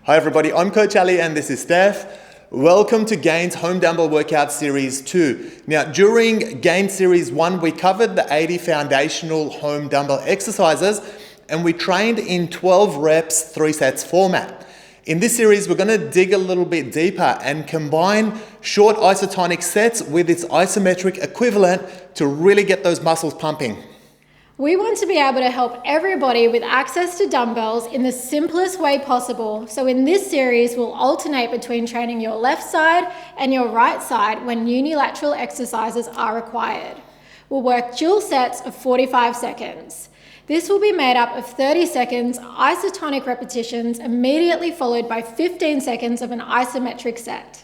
Hi everybody, I'm Coach Ali and this is Steph. Welcome to Gain's Home Dumbbell Workout Series 2. Now during Gain Series 1 we covered the 80 foundational home dumbbell exercises and we trained in 12 reps, 3 sets format. In this series we're going to dig a little bit deeper and combine short isotonic sets with its isometric equivalent to really get those muscles pumping. We want to be able to help everybody with access to dumbbells in the simplest way possible. So in this series, we'll alternate between training your left side and your right side when unilateral exercises are required. We'll work dual sets of 45 seconds. This will be made up of 30 seconds isotonic repetitions immediately followed by 15 seconds of an isometric set.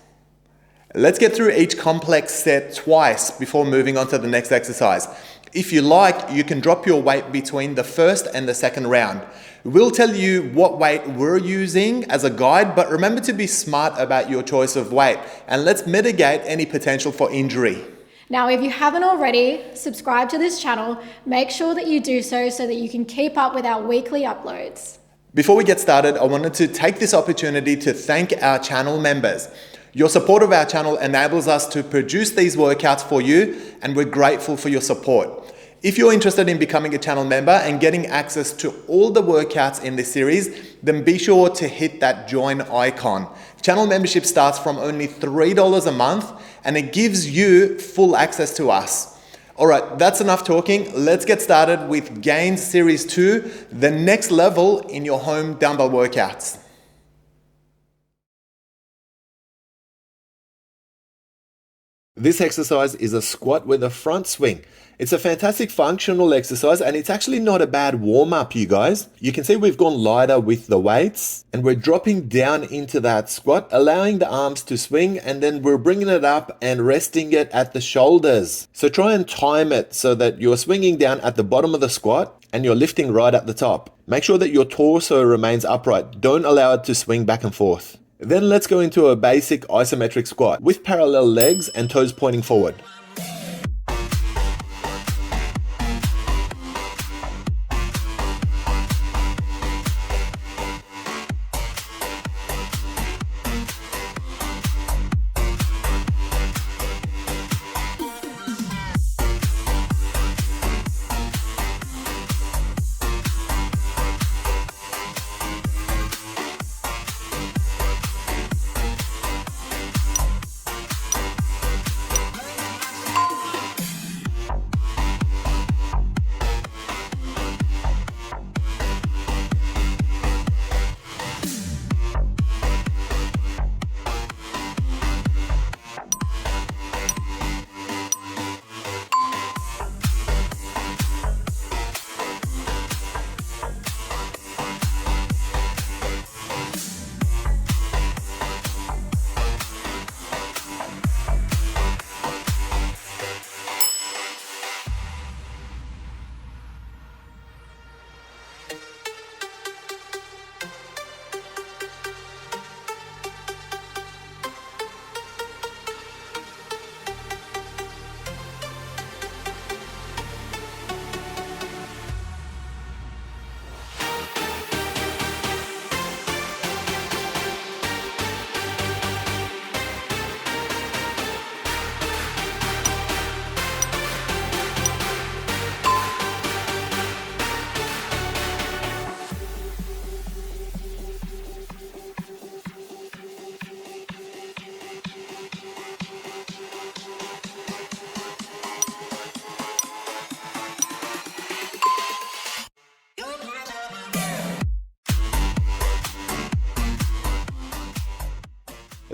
Let's get through each complex set twice before moving on to the next exercise. If you like, you can drop your weight between the first and the second round. We'll tell you what weight we're using as a guide, but remember to be smart about your choice of weight and let's mitigate any potential for injury. Now, if you haven't already, subscribe to this channel. Make sure that you do so that you can keep up with our weekly uploads. Before we get started, I wanted to take this opportunity to thank our channel members. Your support of our channel enables us to produce these workouts for you, and we're grateful for your support. If you're interested in becoming a channel member and getting access to all the workouts in this series, then be sure to hit that join icon. Channel membership starts from only $3 a month, and it gives you full access to us. All right, that's enough talking. Let's get started with Gain Series 2, the next level in your home dumbbell workouts. This exercise is a squat with a front swing. It's a fantastic functional exercise and it's actually not a bad warm-up, you guys. You can see we've gone lighter with the weights and we're dropping down into that squat, allowing the arms to swing, and then we're bringing it up and resting it at the shoulders. So try and time it so that you're swinging down at the bottom of the squat and you're lifting right at the top. Make sure that your torso remains upright. Don't allow it to swing back and forth. Then let's go into a basic isometric squat with parallel legs and toes pointing forward.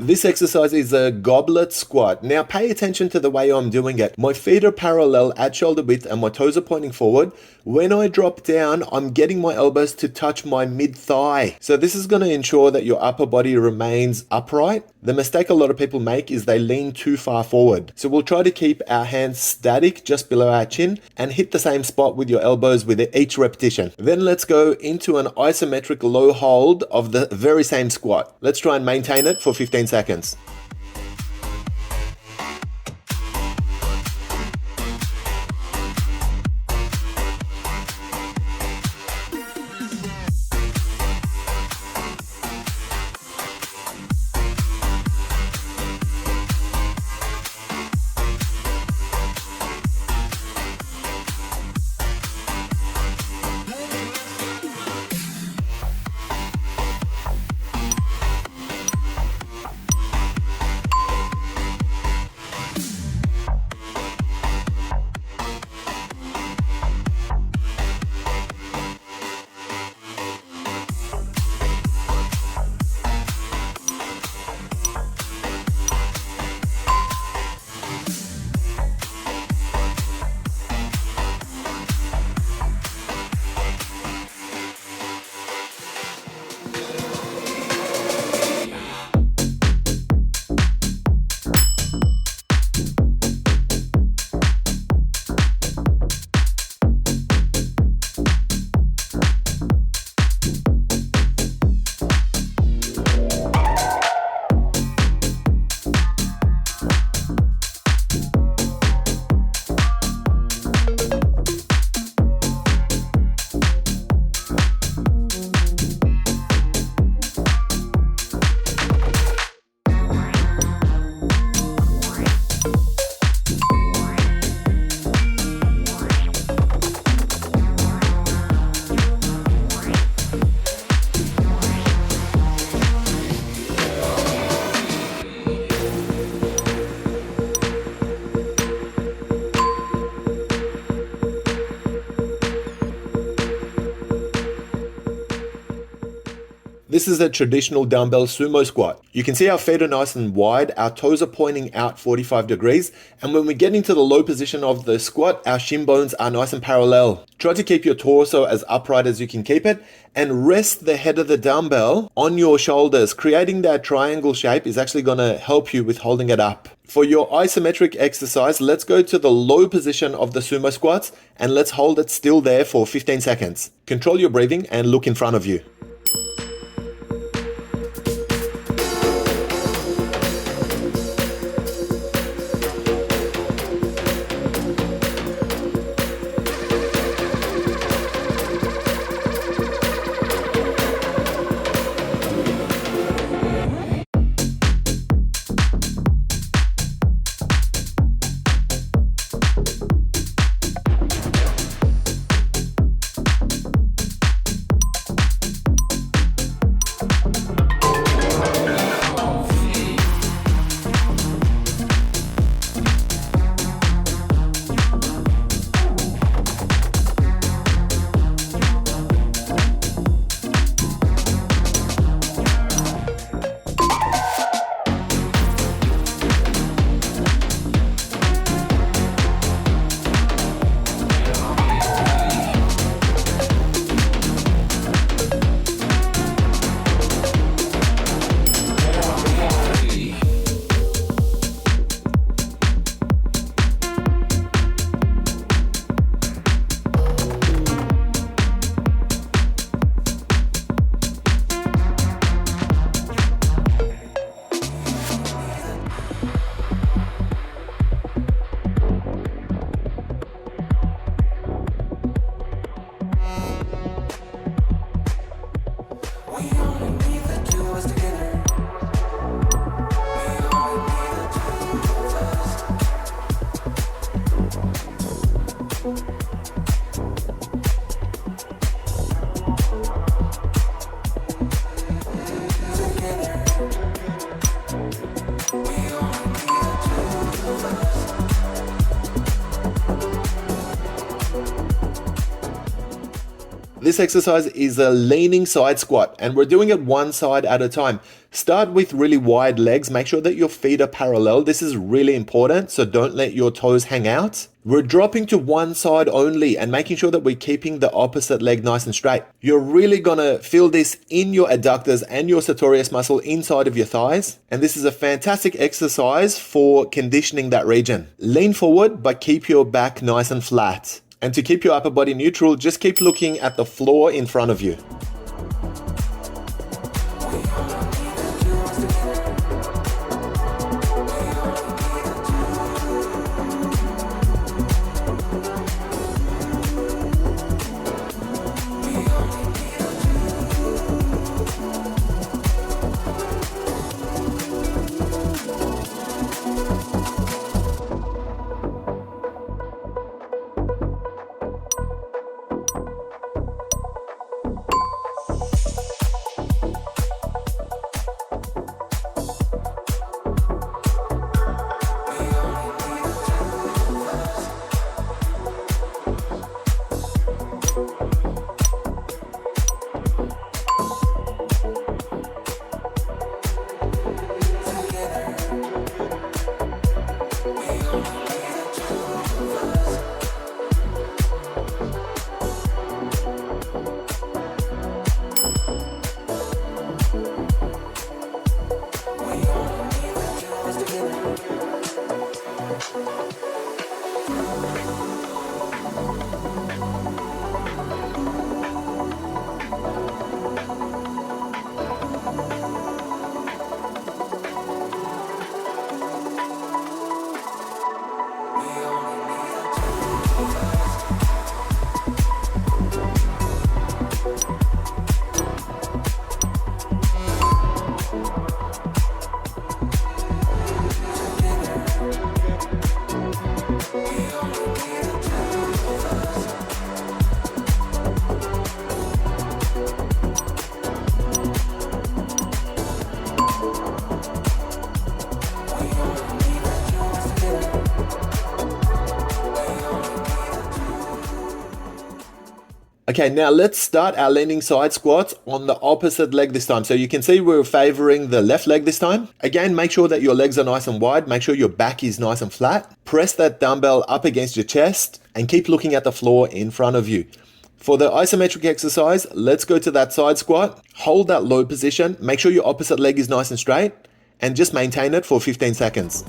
This exercise is a goblet squat. Now pay attention to the way I'm doing it. My feet are parallel at shoulder width and my toes are pointing forward. When I drop down, I'm getting my elbows to touch my mid-thigh. So this is going to ensure that your upper body remains upright. The mistake a lot of people make is they lean too far forward. So we'll try to keep our hands static just below our chin and hit the same spot with your elbows with each repetition. Then let's go into an isometric low hold of the very same squat. Let's try and maintain it for 15 seconds. This is a traditional dumbbell sumo squat. You can see our feet are nice and wide, our toes are pointing out 45 degrees, and when we get into the low position of the squat, our shin bones are nice and parallel. Try to keep your torso as upright as you can keep it, and rest the head of the dumbbell on your shoulders. Creating that triangle shape is actually going to help you with holding it up. For your isometric exercise, let's go to the low position of the sumo squats and let's hold it still there for 15 seconds. Control your breathing and look in front of you. This exercise is a leaning side squat and we're doing it one side at a time. Start with really wide legs. Make sure that your feet are parallel. This is really important, so don't let your toes hang out. We're dropping to one side only and making sure that we're keeping the opposite leg nice and straight. You're really gonna feel this in your adductors and your sartorius muscle inside of your thighs. And this is a fantastic exercise for conditioning that region. Lean forward, but keep your back nice and flat. And to keep your upper body neutral, just keep looking at the floor in front of you. Okay, now let's start our leaning side squats on the opposite leg this time. So you can see we're favoring the left leg this time. Again, make sure that your legs are nice and wide. Make sure your back is nice and flat. Press that dumbbell up against your chest and keep looking at the floor in front of you. For the isometric exercise, let's go to that side squat. Hold that low position. Make sure your opposite leg is nice and straight and just maintain it for 15 seconds.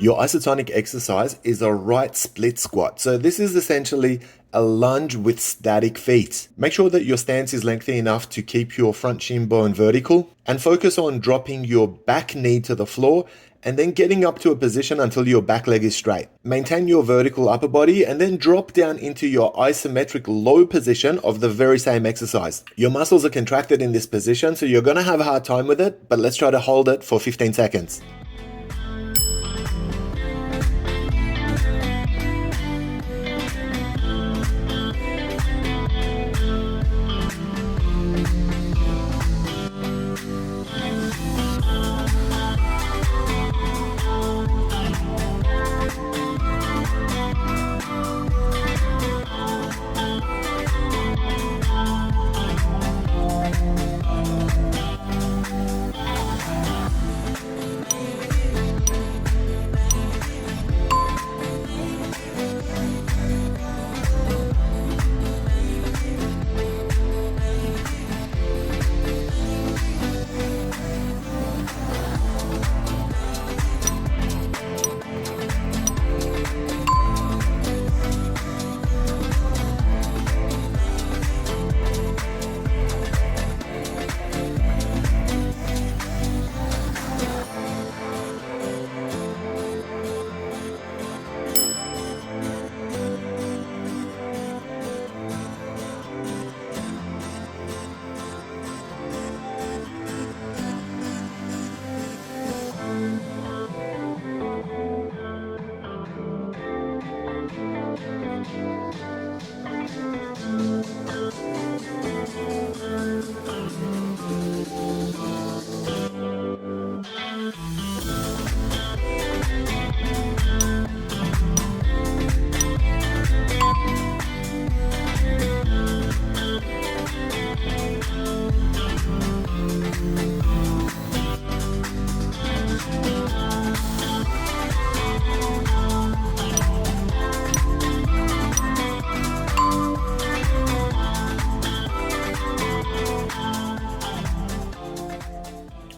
Your isotonic exercise is a right split squat. So this is essentially a lunge with static feet. Make sure that your stance is lengthy enough to keep your front shin bone vertical and focus on dropping your back knee to the floor and then getting up to a position until your back leg is straight. Maintain your vertical upper body and then drop down into your isometric low position of the very same exercise. Your muscles are contracted in this position, so you're gonna have a hard time with it, but let's try to hold it for 15 seconds.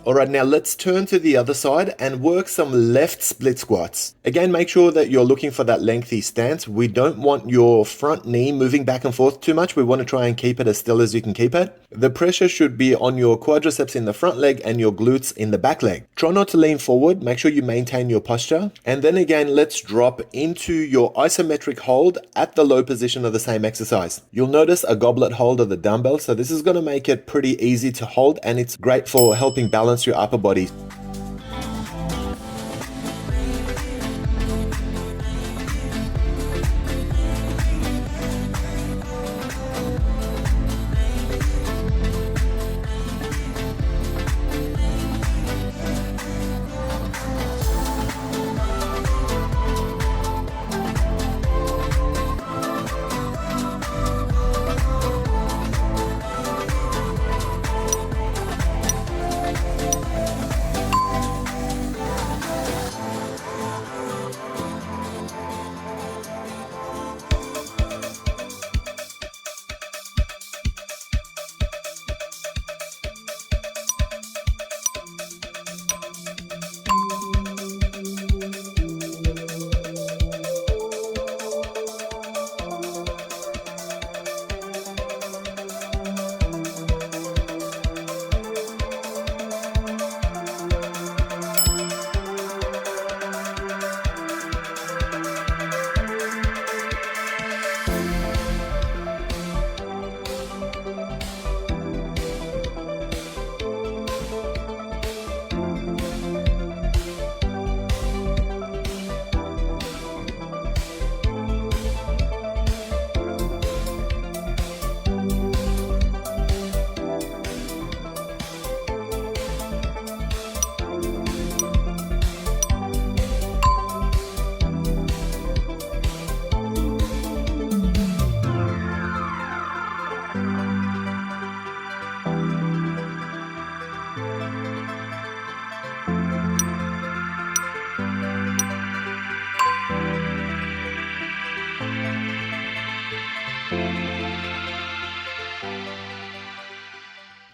Alright, now let's turn to the other side and work some left split squats. Again, make sure that you're looking for that lengthy stance. We don't want your front knee moving back and forth too much. We want to try and keep it as still as you can keep it. The pressure should be on your quadriceps in the front leg and your glutes in the back leg. Try not to lean forward. Make sure you maintain your posture. And then again, let's drop into your isometric hold at the low position of the same exercise. You'll notice a goblet hold of the dumbbell. So this is going to make it pretty easy to hold, and it's great for helping balance your upper body.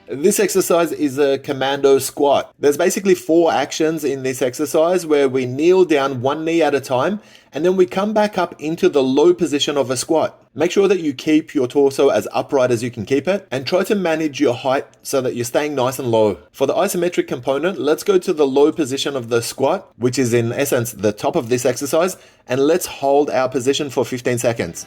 This exercise is a commando squat. There's basically 4 actions in this exercise where we kneel down one knee at a time and then we come back up into the low position of a squat. Make sure that you keep your torso as upright as you can keep it and try to manage your height so that you're staying nice and low. For the isometric component, let's go to the low position of the squat, which is in essence the top of this exercise, and let's hold our position for 15 seconds.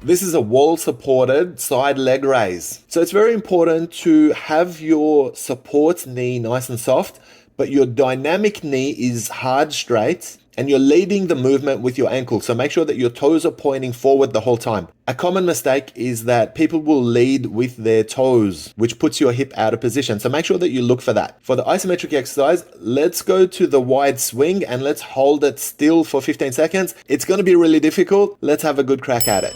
This is a wall supported side leg raise. So it's very important to have your support knee nice and soft, but your dynamic knee is hard straight, and you're leading the movement with your ankle. So make sure that your toes are pointing forward the whole time. A common mistake is that people will lead with their toes, which puts your hip out of position. So make sure that you look for that. For the isometric exercise, let's go to the wide swing and let's hold it still for 15 seconds. It's going to be really difficult. Let's have a good crack at it.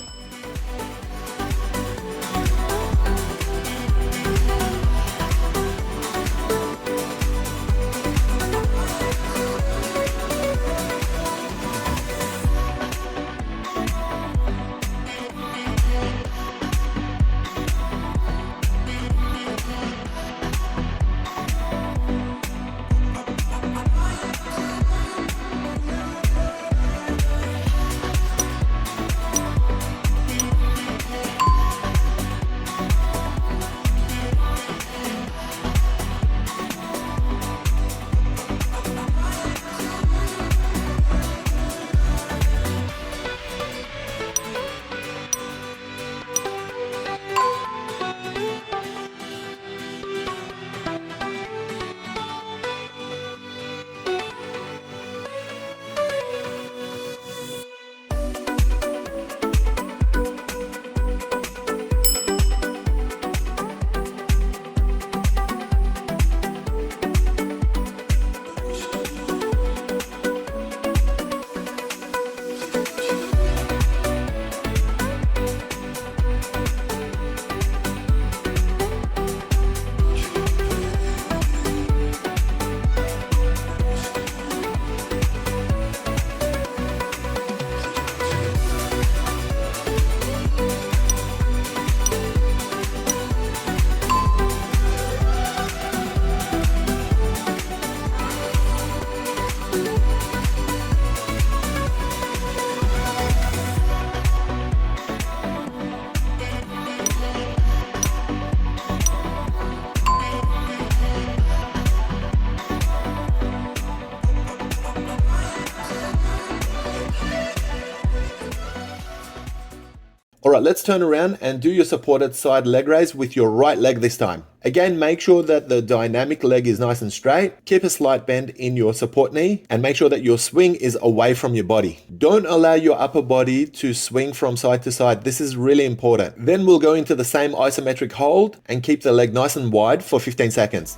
All right, let's turn around and do your supported side leg raise with your right leg this time. Again, make sure that the dynamic leg is nice and straight. Keep a slight bend in your support knee and make sure that your swing is away from your body. Don't allow your upper body to swing from side to side. This is really important. Then we'll go into the same isometric hold and keep the leg nice and wide for 15 seconds.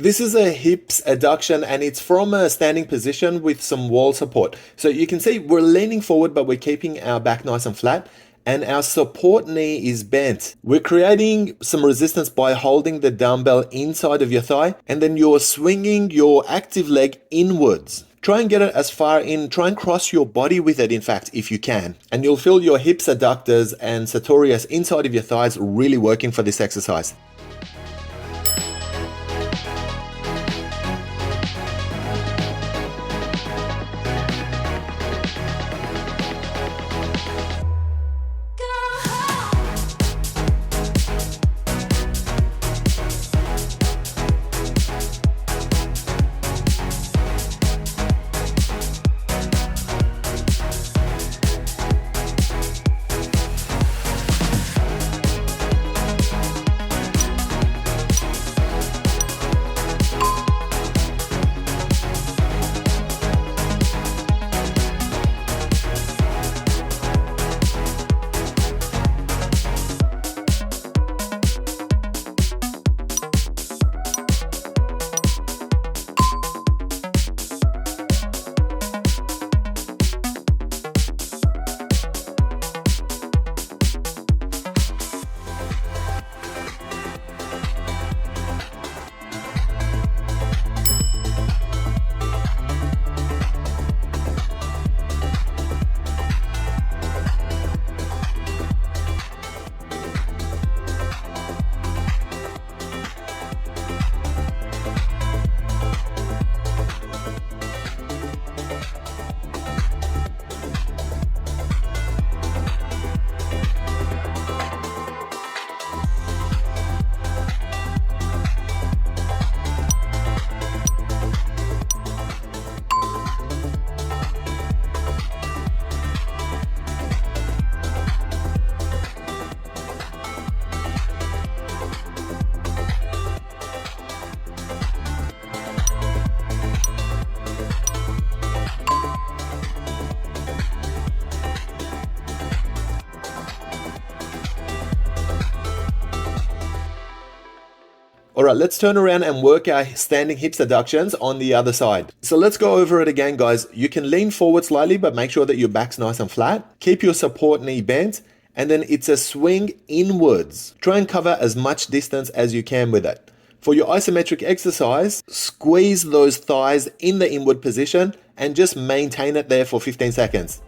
This is a hips adduction and it's from a standing position with some wall support. So you can see we're leaning forward, but we're keeping our back nice and flat and our support knee is bent. We're creating some resistance by holding the dumbbell inside of your thigh and then you're swinging your active leg inwards. Try and get it as far in, try and cross your body with it in fact if you can. And you'll feel your hips adductors and sartorius inside of your thighs really working for this exercise. All right, let's turn around and work our standing hips adductions on the other side. So let's go over it again, guys. You can lean forward slightly, but make sure that your back's nice and flat. Keep your support knee bent, and then it's a swing inwards. Try and cover as much distance as you can with it. For your isometric exercise, squeeze those thighs in the inward position and just maintain it there for 15 seconds.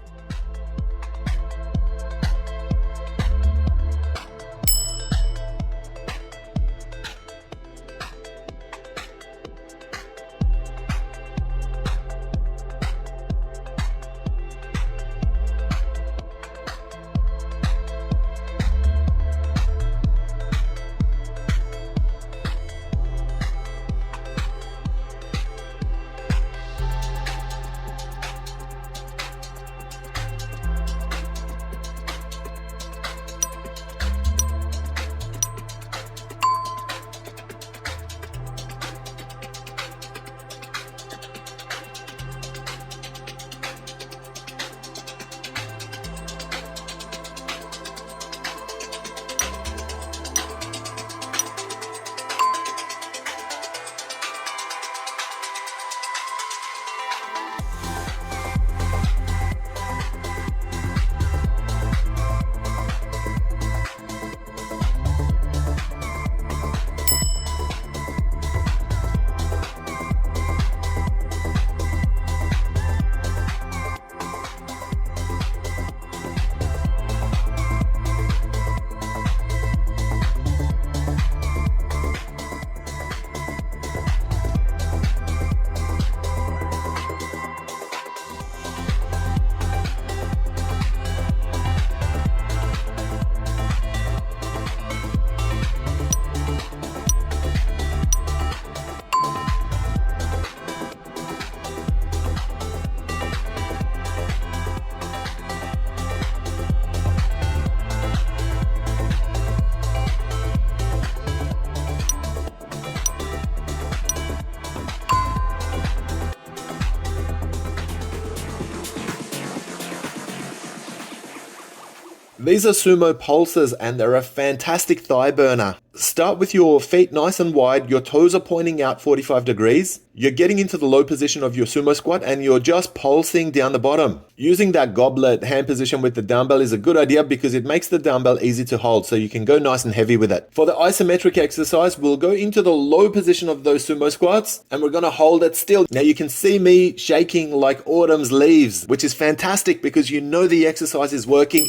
These are sumo pulses and they're a fantastic thigh burner. Start with your feet nice and wide, your toes are pointing out 45 degrees. You're getting into the low position of your sumo squat and you're just pulsing down the bottom. Using that goblet hand position with the dumbbell is a good idea because it makes the dumbbell easy to hold, so you can go nice and heavy with it. For the isometric exercise, we'll go into the low position of those sumo squats and we're gonna hold it still. Now you can see me shaking like autumn's leaves, which is fantastic because you know the exercise is working.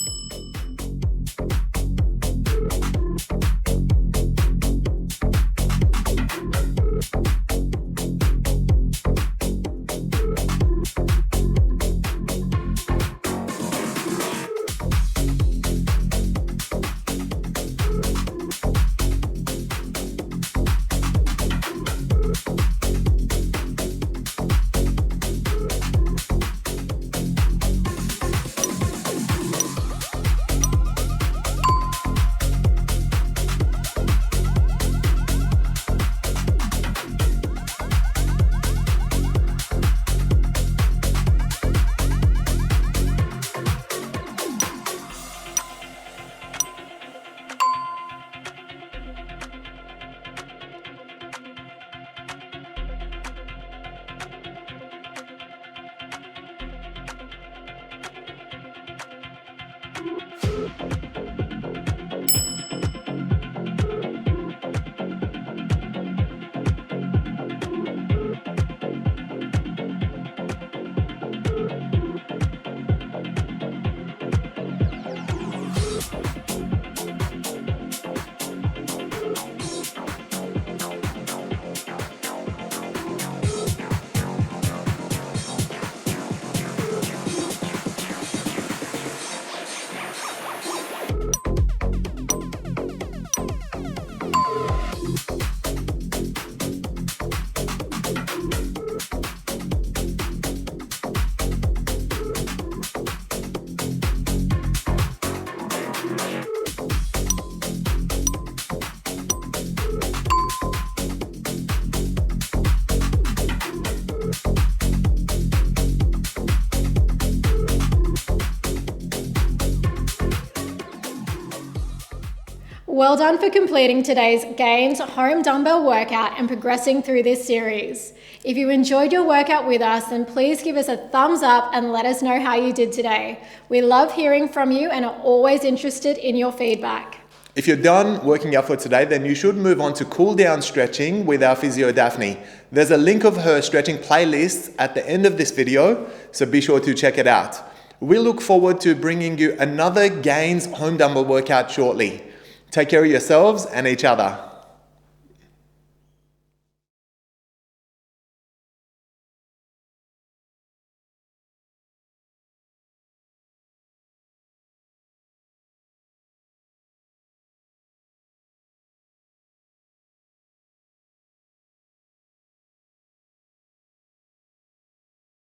Well done for completing today's Gains home dumbbell workout and progressing through this series. If you enjoyed your workout with us, then please give us a thumbs up and let us know how you did today. We love hearing from you and are always interested in your feedback. If you're done working out for today, then you should move on to cool down stretching with our physio Daphne. There's a link of her stretching playlist at the end of this video, so be sure to check it out. We look forward to bringing you another Gains home dumbbell workout shortly. Take care of yourselves and each other.